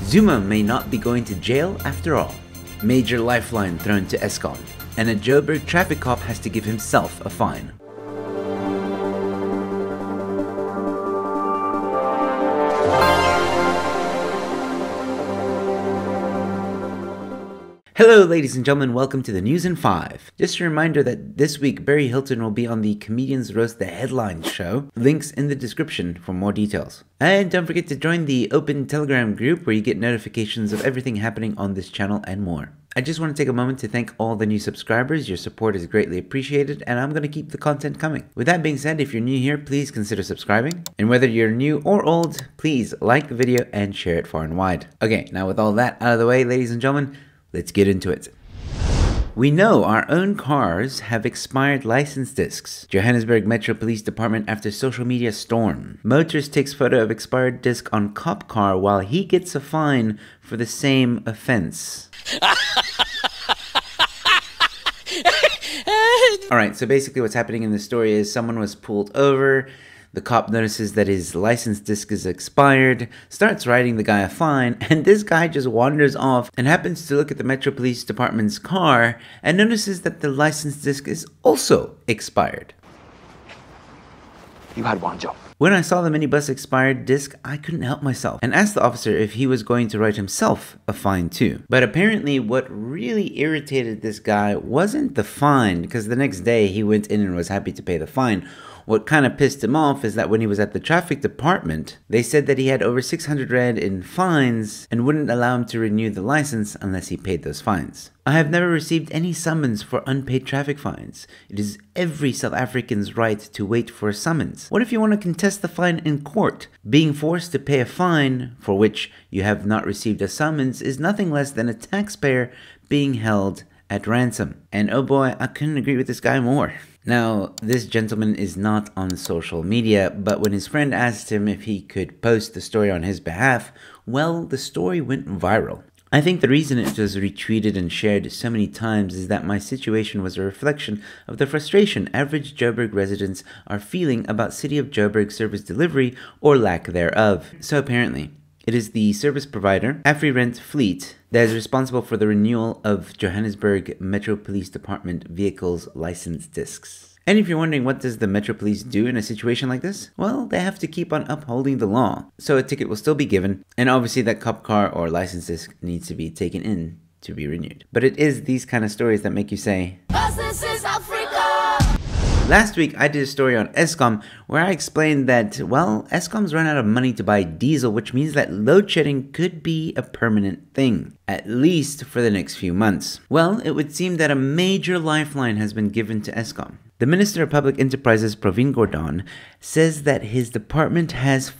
ZUMA may not be going to jail after all. Major lifeline thrown to Eskom. And a Joburg traffic cop has to give himself a fine. Hello ladies and gentlemen, welcome to the News in 5. Just a reminder that this week Barry Hilton will be on the Comedians Roast the Headlines show. Links in the description for more details. And don't forget to join the open Telegram group where you get notifications of everything happening on this channel and more. I just want to take a moment to thank all the new subscribers. Your support is greatly appreciated and I'm going to keep the content coming. With that being said, if you're new here, please consider subscribing. And whether you're new or old, please like the video and share it far and wide. Okay, now with all that out of the way, ladies and gentlemen, let's get into it. We know our own cars have expired license discs. Johannesburg Metro Police Department after social media storm. Motorist takes photo of expired disc on cop car while he gets a fine for the same offense. Alright, so basically what's happening in the story is someone was pulled over. The cop notices that his license disc is expired, starts writing the guy a fine, and this guy just wanders off and happens to look at the Metro Police Department's car and notices that the license disc is also expired. You had one job. When I saw the minibus expired disc, I couldn't help myself and asked the officer if he was going to write himself a fine too. But apparently what really irritated this guy wasn't the fine, because the next day he went in and was happy to pay the fine. What kind of pissed him off is that when he was at the traffic department, they said that he had over 600 rand in fines and wouldn't allow him to renew the license unless he paid those fines. I have never received any summons for unpaid traffic fines. It is every South African's right to wait for a summons. What if you want to contest the fine in court? Being forced to pay a fine for which you have not received a summons is nothing less than a taxpayer being held at ransom. And oh boy, I couldn't agree with this guy more. Now, this gentleman is not on social media, but when his friend asked him if he could post the story on his behalf, well, the story went viral. I think the reason it was retweeted and shared so many times is that my situation was a reflection of the frustration average Joburg residents are feeling about City of Joburg service delivery or lack thereof. So apparently, it is the service provider, AfriRent Fleet, that is responsible for the renewal of Johannesburg Metro Police Department vehicles' license discs. And if you're wondering what does the Metro Police do in a situation like this? Well, they have to keep on upholding the law. So a ticket will still be given, and obviously that cop car or license disc needs to be taken in to be renewed. But it is these kind of stories that make you say, "This is Africa!" Last week, I did a story on Eskom where I explained that, well, Eskom's run out of money to buy diesel, which means that load shedding could be a permanent thing, at least for the next few months. Well, it would seem that a major lifeline has been given to Eskom. The Minister of Public Enterprises, Pravin Gordhan, says that his department has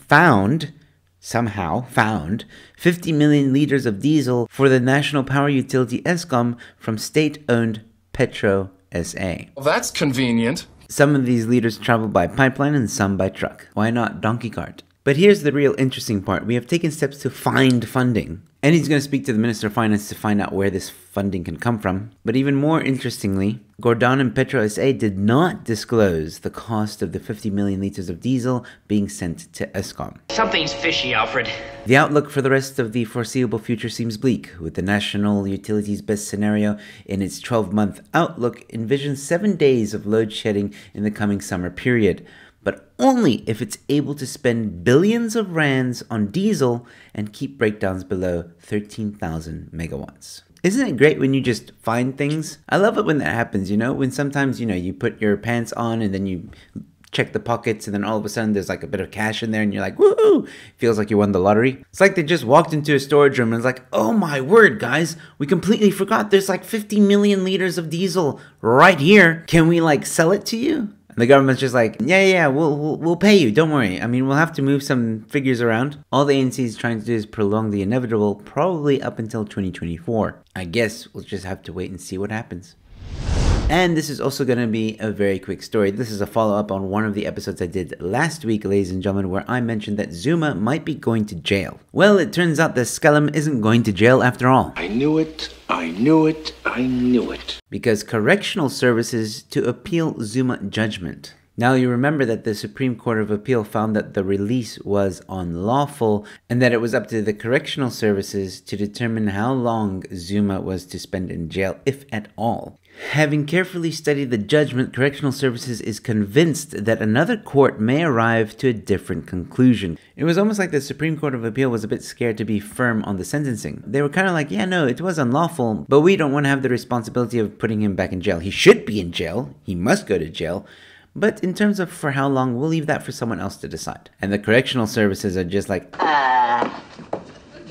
somehow found 50 million liters of diesel for the national power utility Eskom from state-owned Petro SA. Well, that's convenient. Some of these liters travel by pipeline and some by truck. Why not donkey cart? But here's the real interesting part. We have taken steps to find funding. And he's going to speak to the Minister of Finance to find out where this funding can come from. But even more interestingly, Gordhan and Petro SA did not disclose the cost of the 50 million liters of diesel being sent to Eskom. Something's fishy, Alfred. The outlook for the rest of the foreseeable future seems bleak, with the national utilities best scenario in its 12-month outlook envisions 7 days of load shedding in the coming summer period, but only if it's able to spend billions of rands on diesel and keep breakdowns below 13,000 megawatts. Isn't it great when you just find things? I love it when that happens, when sometimes, you put your pants on and then you check the pockets and then all of a sudden there's like a bit of cash in there and you're like, woohoo! Feels like you won the lottery. It's like they just walked into a storage room and it's like, oh my word, guys, we completely forgot there's like 50 million liters of diesel right here. Can we sell it to you? The government's just like, yeah, we'll pay you, don't worry. I mean, we'll have to move some figures around. All the ANC is trying to do is prolong the inevitable, probably up until 2024. I guess we'll just have to wait and see what happens. And this is also going to be a very quick story. This is a follow-up on one of the episodes I did last week, ladies and gentlemen, where I mentioned that ZUMA might be going to jail. Well, it turns out that Scallum isn't going to jail after all. I knew it, I knew it, I knew it. Because correctional services to appeal ZUMA judgment. Now you remember that the Supreme Court of Appeal found that the release was unlawful and that it was up to the correctional services to determine how long Zuma was to spend in jail, if at all. Having carefully studied the judgment, Correctional Services is convinced that another court may arrive to a different conclusion. It was almost like the Supreme Court of Appeal was a bit scared to be firm on the sentencing. They were kind of like, yeah, no, it was unlawful, but we don't want to have the responsibility of putting him back in jail. He should be in jail. He must go to jail. But in terms of for how long, we'll leave that for someone else to decide. And the Correctional Services are just like,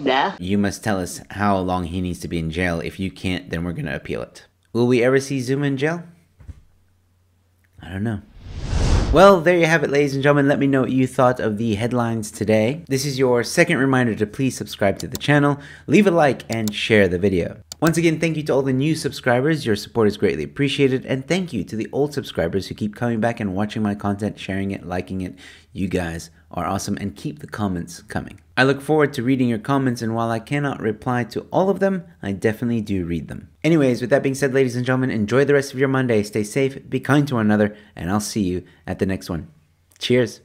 no. You must tell us how long he needs to be in jail. If you can't, then we're going to appeal it. Will we ever see Zuma in jail? I don't know. Well, there you have it, ladies and gentlemen. Let me know what you thought of the headlines today. This is your second reminder to please subscribe to the channel, leave a like, and share the video. Once again, thank you to all the new subscribers. Your support is greatly appreciated. And thank you to the old subscribers who keep coming back and watching my content, sharing it, liking it. You guys are awesome, and keep the comments coming. I look forward to reading your comments, and while I cannot reply to all of them, I definitely do read them. Anyways, with that being said, ladies and gentlemen, enjoy the rest of your Monday. Stay safe, be kind to one another, and I'll see you at the next one. Cheers.